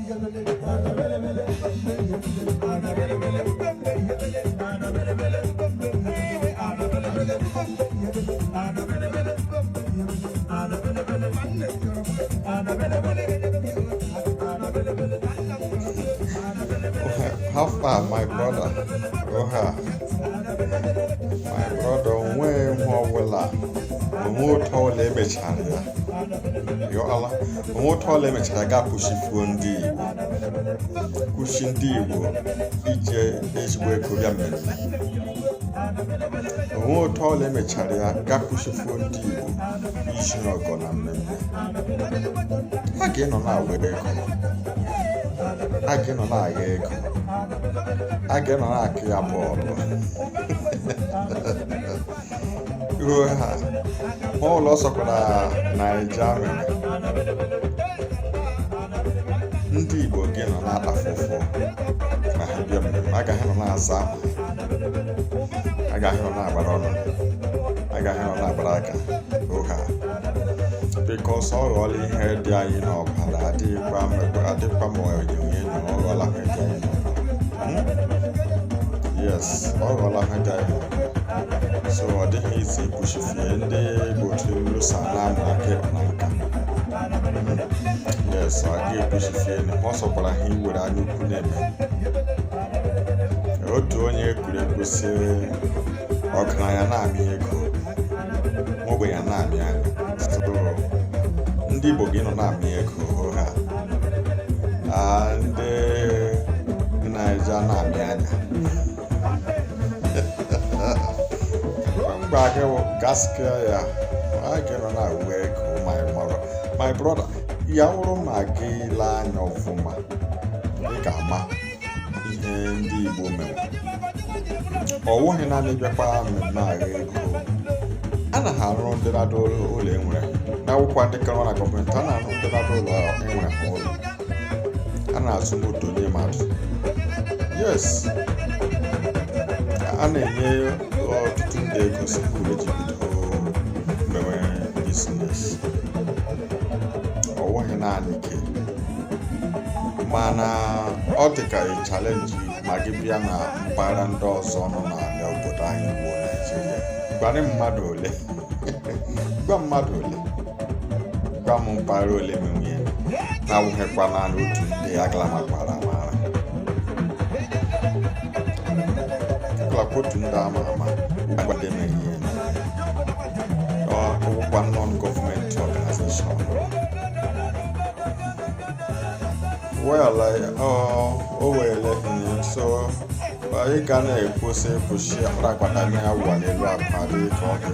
How far, my brother? My brother, when more tall image area. You all, more tall image I got pushing Fundi. Pushing Divo, EJ is where Korean. More tall image area, got pushing Fundi. Is not gonna remember. Again on our way. Again on our egg. Again on our key all also Nigeria. Ndị Igbo gị nọ na-ata fụfụ ma ha bịa mmemme agaghị nọ na-asa agaghị nọ na-agbara ọnụ agaghị nọ na-agbara aka because ọ ghọọla ihe dị anyị n'ọbara adịkwa ma onyinye na ọ ghọọla ihe dị anyị yes ọ ghọọla ihe dị anyị so ọ dịghị isi kpuchifie ndị gbochi lụsa na-amụ aka na nka yes ọ ga-ekpuchifie ọ sọkwara ha iwere anya ukwu na-eme otu onye egwuregwu si ọgaranya na-amị ego ogbenye na-amị anya ndị Igbo gị nọ na-amị ego ha ndị Naija na-amị anya mgbe agị gaskiya ya agị nọ na-awụ ego my brother ya wụrụ ma gị lee anya ọfụma ị ga-ama ihe ndị Igbo mere ọ wụghị naanị bịakwa mmemme agha ego a na ha arụ ndị na-adụ ụlọ enwere n'akwụkwọ ndị kọrọ na gọọmenti a na-arụ ndị na-adụ ụlọ enwere ha ụlọ a na-azụ moto nye mmadụ yes a na-enye ọtụtụ ndị ego sipụrụ eji bido mewe biznes ọ wụghị naanị ke mana ọ dị ka chalenji ma gị bịa na mpaghara ndị ọzọ nọ n'ala obodo anyị bụ Naịjirịa gwa mmadụ ole gwa m mpaghara ole menwe na-awụghịkwa naanị otu ndị agalamakpara amara otu ndị ama ama gbademeghị ihe ọwụkwa non-government organization o were so ị ga na-ekwụsị pụshi akpara agbata ya wụwa n'elu akpa dị ka ọ dị